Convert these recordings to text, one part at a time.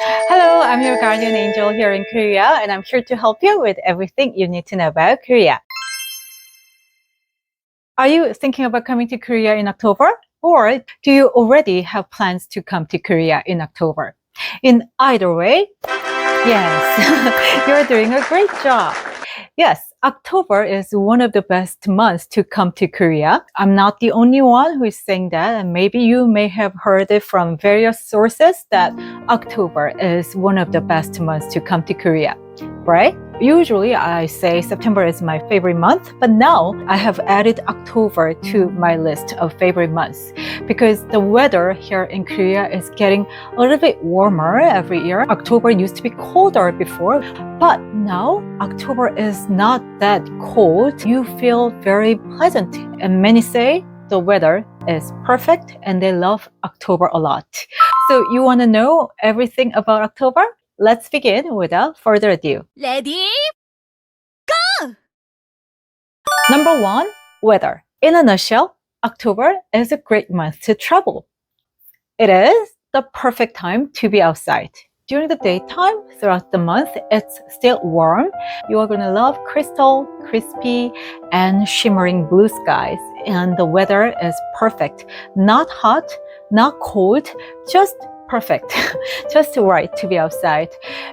Hello, I'm your guardian angel here in Korea, and I'm here to help you with everything you need to know about Korea. Are you thinking about coming to Korea in October? Or do you already have plans to come to Korea in October? In either way, yes, you're doing a great job. Yes, October is one of the best months to come to Korea. I'm not the only one who is saying that, and maybe you may have heard it from various sources that October is one of the best months to come to Korea, right? Usually I say September is my favorite month, but now I have added October to my list of favorite months because the weather here in Korea is getting a little bit warmer every year. October used to be colder before, but now October is not that cold. You feel very pleasant, and many say the weather is perfect and they love October a lot. So you want to know everything about October? Let's begin without further ado. 레디 Number one, weather. In a nutshell, October is a great month to travel. It is the perfect time to be outside. During the daytime, throughout the month, it's still warm. You are going to love crystal, crispy, and shimmering blue skies. And the weather is perfect. Not hot, not cold, just perfect, just right to be outside.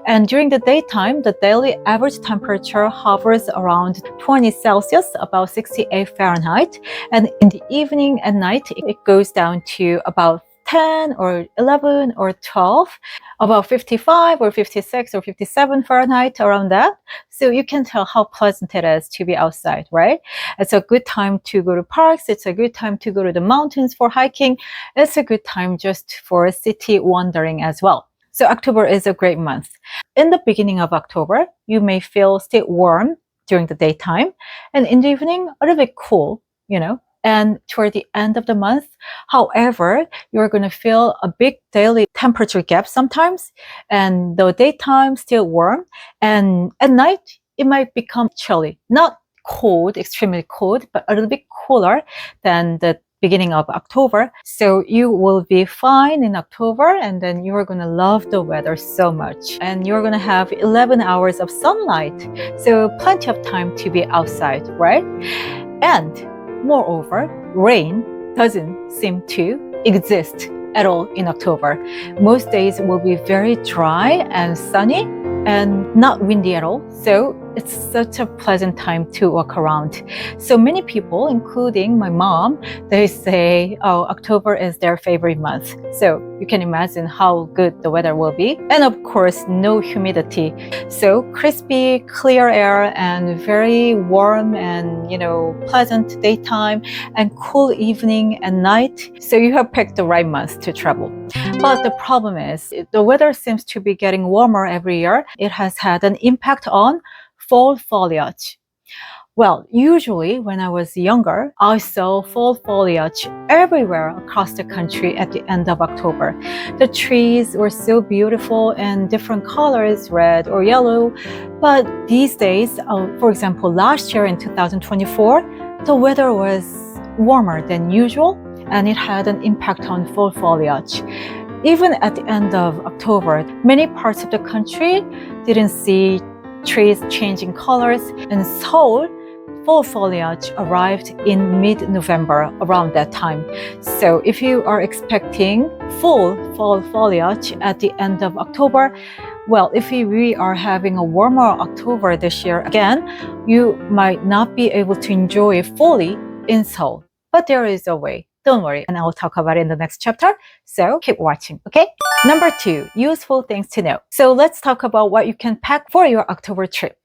And during the daytime, the daily average temperature hovers around 20 Celsius, about 68 Fahrenheit. And in the evening and night, it goes down to about 10 or 11 or 12, about 55 or 56 or 57 Fahrenheit, around that. So you can tell how pleasant it is to be outside, right? It's a good time to go to parks. It's a good time to go to the mountains for hiking. It's a good time just for city wandering as well. So October is a great month. In the beginning of October, you may feel still warm during the daytime, and in the evening, a little bit cool, and toward the end of the month, however, you're going to feel a big daily temperature gap sometimes, and the daytime still warm, and at night it might become chilly. Not cold, extremely cold, but a little bit cooler than the beginning of October. So you will be fine in October, and then you're going to love the weather so much. And you're going to have 11 hours of sunlight. So plenty of time to be outside, right? And moreover, rain doesn't seem to exist at all in October. Most days will be very dry and sunny and not windy at all. So it's such a pleasant time to walk around. So many people, including my mom, they say, oh, October is their favorite month. So you can imagine how good the weather will be. And of course, no humidity. So crispy, clear air and very warm and, pleasant daytime and cool evening and night. So you have picked the right month to travel. But the problem is the weather seems to be getting warmer every year. It has had an impact on fall foliage. Well, usually when I was younger, I saw fall foliage everywhere across the country at the end of October. The trees were so beautiful in different colors, red or yellow. But these days, for example, last year in 2024, the weather was warmer than usual and it had an impact on fall foliage. Even at the end of October, many parts of the country didn't see trees changing colors. In Seoul, fall foliage arrived in mid-November, around that time. So if you are expecting full fall foliage at the end of October, well, if we are having a warmer October this year again, you might not be able to enjoy it fully in Seoul. But there is a way. Don't worry, and I'll talk about it in the next chapter. So keep watching, okay? Number 2, useful things to know. So let's talk about what you can pack for your October trip.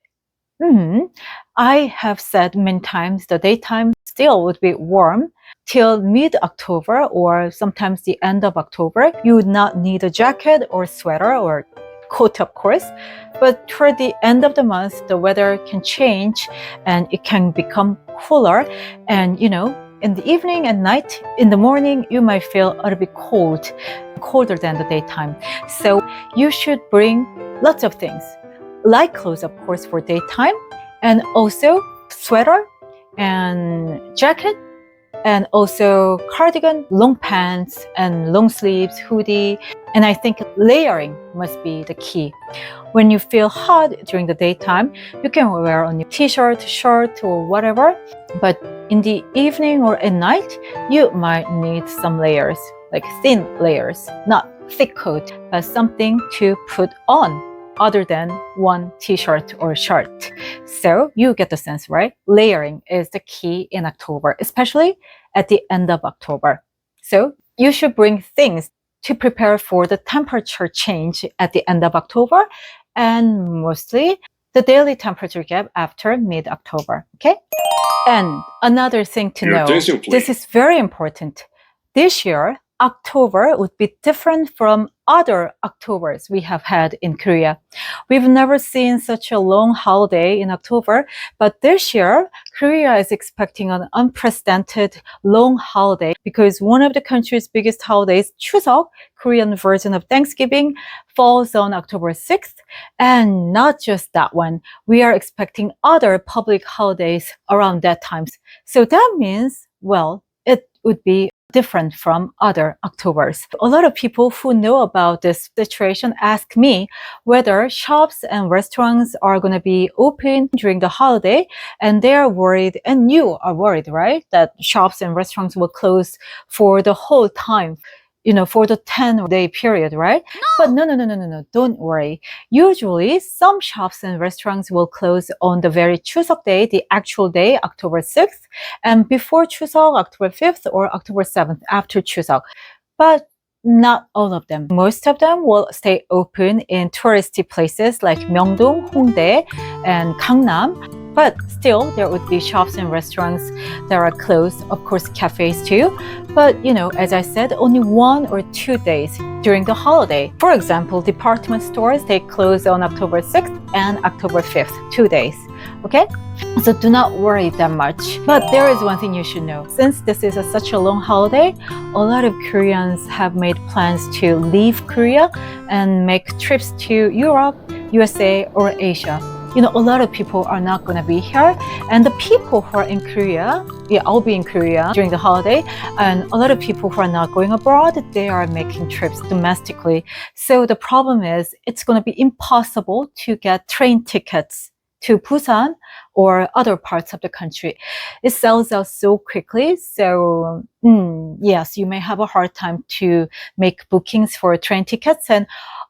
I have said many times the daytime still would be warm till mid-October or sometimes the end of October. You would not need a jacket or sweater or coat, of course. But toward the end of the month, the weather can change and it can become cooler. And, in the evening and night, in the morning, you might feel a little bit cold, colder than the daytime. So you should bring lots of things. Light clothes, of course, for daytime, and also sweater and jacket, and also cardigan, long pants and long sleeves, hoodie, And I think layering must be the key. When you feel hot during the daytime, you can wear a t-shirt, shirt, or whatever. But in the evening or at night, you might need some layers, like thin layers, not thick coat, but something to put on other than one t-shirt or shirt. So you get the sense, right? Layering is the key in October, especially at the end of October. So you should bring things to prepare for the temperature change at the end of October and mostly the daily temperature gap after mid-October, okay? And another thing to know, this is very important. This year, October would be different from other Octobers we have had in Korea. We've never seen such a long holiday in October, but this year, Korea is expecting an unprecedented long holiday because one of the country's biggest holidays, Chuseok, Korean version of Thanksgiving, falls on October 6th. And not just that one, we are expecting other public holidays around that time. So that means, well, it would be different from other Octobers. A lot of people who know about this situation ask me whether shops and restaurants are going to be open during the holiday, and they are worried, and you are worried, right? That shops and restaurants will close for the whole time, for the 10-day period, right? But no, don't worry. Usually, some shops and restaurants will close on the very Chuseok day, the actual day, October 6th, and before Chuseok, October 5th, or October 7th, after Chuseok. But not all of them. Most of them will stay open in touristy places like Myeongdong, Hongdae, and Gangnam. But still, there would be shops and restaurants that are closed, of course, cafes too. But, as I said, only 1 or 2 days during the holiday. For example, department stores, they close on October 6th and October 5th, 2 days. Okay? So do not worry that much. But there is one thing you should know. Since this is such a long holiday, a lot of Koreans have made plans to leave Korea and make trips to Europe, USA, or Asia. A lot of people are not going to be here. And the people who are in Korea, I'll be in Korea during the holiday. And a lot of people who are not going abroad, they are making trips domestically. So the problem is it's going to be impossible to get train tickets to Busan or other parts of the country. It sells out so quickly. So yes, you may have a hard time to make bookings for train tickets and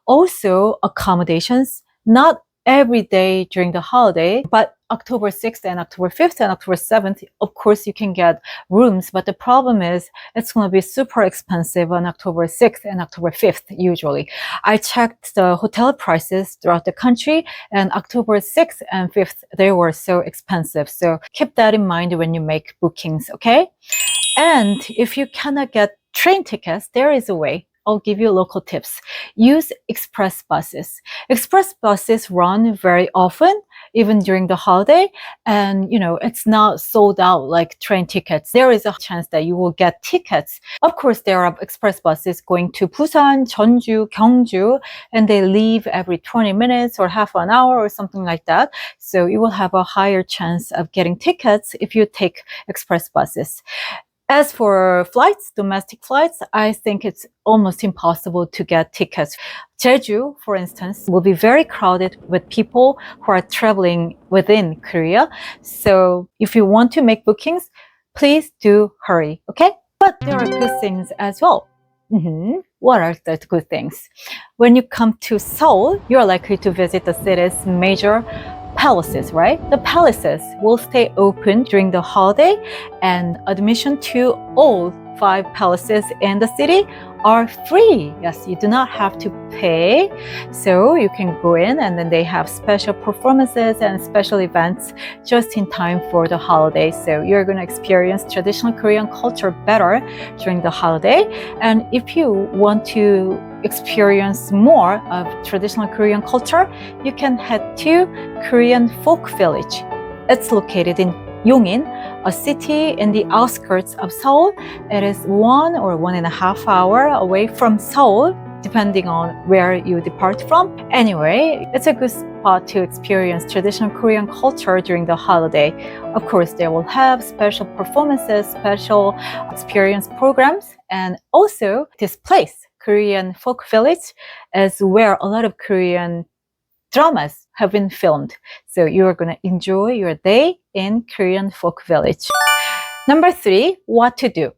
also accommodations. Not every day during the holiday, but October 6th and October 5th and October 7th, of course, you can get rooms. But the problem is it's going to be super expensive on October 6th and October 5th, usually. I checked the hotel prices throughout the country, and October 6th and 5th, they were so expensive. So keep that in mind when you make bookings, okay? And if you cannot get train tickets, there is a way. I'll give you local tips. Use express buses. Express buses run very often, even during the holiday. And, it's not sold out like train tickets. There is a chance that you will get tickets. Of course, there are express buses going to Busan, Jeonju, Gyeongju, and they leave every 20 minutes or half an hour or something like that. So you will have a higher chance of getting tickets if you take express buses. As for flights, domestic flights, I think it's almost impossible to get tickets. Jeju, for instance, will be very crowded with people who are traveling within Korea. So if you want to make bookings, please do hurry, okay? But there are good things as well. What are the good things? When you come to Seoul, you're likely to visit the city's major palaces, right? The palaces will stay open during the holiday, and admission to all 5 palaces in the city are free. Yes, you do not have to pay. So you can go in, and then they have special performances and special events just in time for the holiday. So you're going to experience traditional Korean culture better during the holiday. And if you want to experience more of traditional Korean culture, you can head to Korean Folk Village. It's located in Yongin, a city in the outskirts of Seoul. It is 1 or 1.5 hours away from Seoul, depending on where you depart from. Anyway, it's a good spot to experience traditional Korean culture during the holiday. Of course, they will have special performances, special experience programs, and also this place, Korean folk village is where a lot of Korean dramas have been filmed. So you're going to enjoy your day in Korean folk village. Number 3, what to do.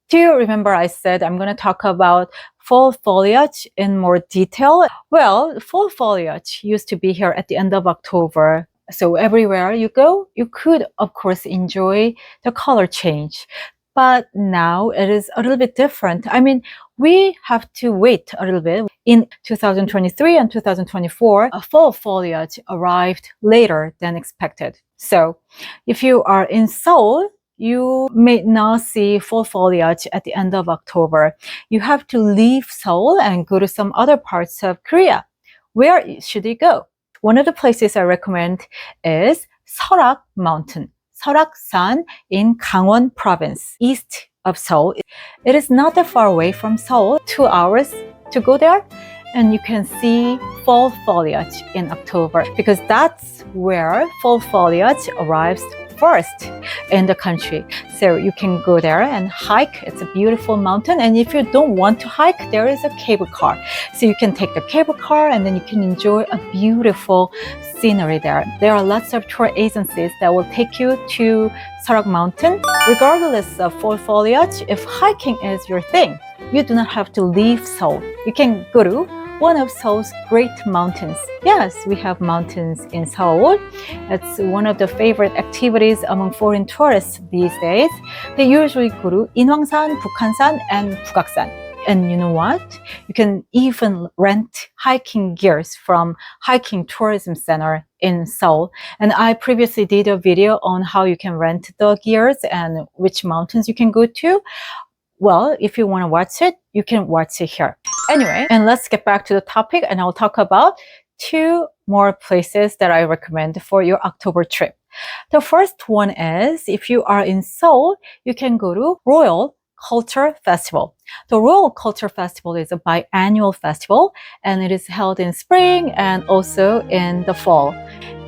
Do you remember I said I'm going to talk about fall foliage in more detail? Well, fall foliage used to be here at the end of October. So everywhere you go, you could, of course, enjoy the color change. But now it is a little bit different. I mean, we have to wait a little bit. In 2023 and 2024, fall foliage arrived later than expected. So if you are in Seoul, you may not see fall foliage at the end of October. You have to leave Seoul and go to some other parts of Korea. Where should you go? One of the places I recommend is Seorak Mountain, Seorak-san in Gangwon Province, east of Seoul. It is not that far away from Seoul, 2 hours to go there, and you can see fall foliage in October because that's where fall foliage arrives first in the country. So you can go there and hike. It's a beautiful mountain. And if you don't want to hike, there is a cable car. So you can take the cable car and then you can enjoy a beautiful scenery there. There are lots of tour agencies that will take you to Seorak Mountain. Regardless of fall foliage, if hiking is your thing, you do not have to leave Seoul. You can go to one of Seoul's great mountains. Yes, we have mountains in Seoul. It's one of the favorite activities among foreign tourists these days. They usually go to Inhwangsan, Bukhansan, and Bugaksan. And you know what? You can even rent hiking gears from Hiking Tourism Center in Seoul. And I previously did a video on how you can rent the gears and which mountains you can go to. Well, if you want to watch it, you can watch it here. Anyway, and let's get back to the topic, and I'll talk about 2 more places that I recommend for your October trip. The first one is, if you are in Seoul, you can go to Royal Culture Festival. The Royal Culture Festival is a biannual festival, and it is held in spring and also in the fall.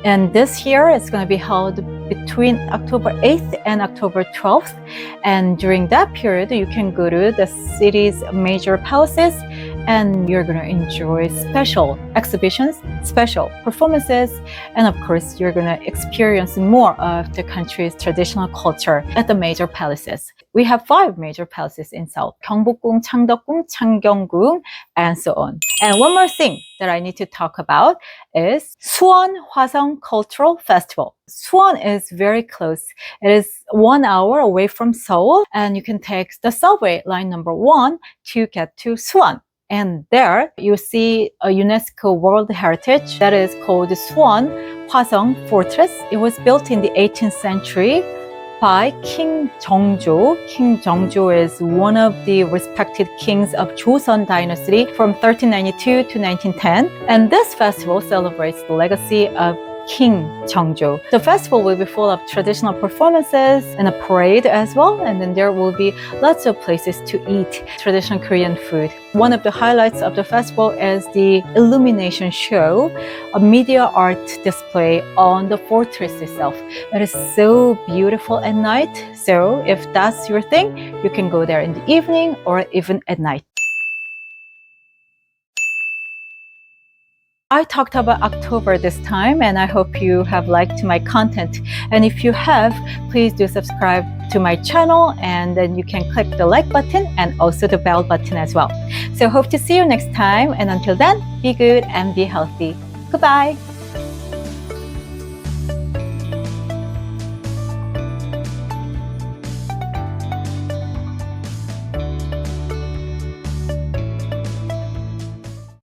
And this year, it's going to be held between October 8th and October 12th. And during that period, you can go to the city's major palaces and you're going to enjoy special exhibitions, special performances, and of course, you're going to experience more of the country's traditional culture at the major palaces. We have 5 major palaces in Seoul: Gyeongbokgung, Changdeokgung, Changgyeonggung, and so on. And one more thing that I need to talk about is Suwon Hwasong Cultural Festival. Suwon is very close. It is 1 hour away from Seoul, and you can take the subway line number 1 to get to Suwon. And there you see a UNESCO World Heritage that is called Suwon Hwasong Fortress. It was built in the 18th century by King Jeongjo. King Jeongjo is one of the respected kings of Joseon dynasty from 1392 to 1910. And this festival celebrates the legacy of King Jeongjo. The festival will be full of traditional performances and a parade as well, and then there will be lots of places to eat traditional Korean food. One of the highlights of the festival is the illumination show, a media art display on the fortress itself. It is so beautiful at night, so if that's your thing, you can go there in the evening or even at night. I talked about October this time, and I hope you have liked my content. And if you have, please do subscribe to my channel, and then you can click the like button and also the bell button as well. So hope to see you next time, and until then, be good and be healthy. Goodbye.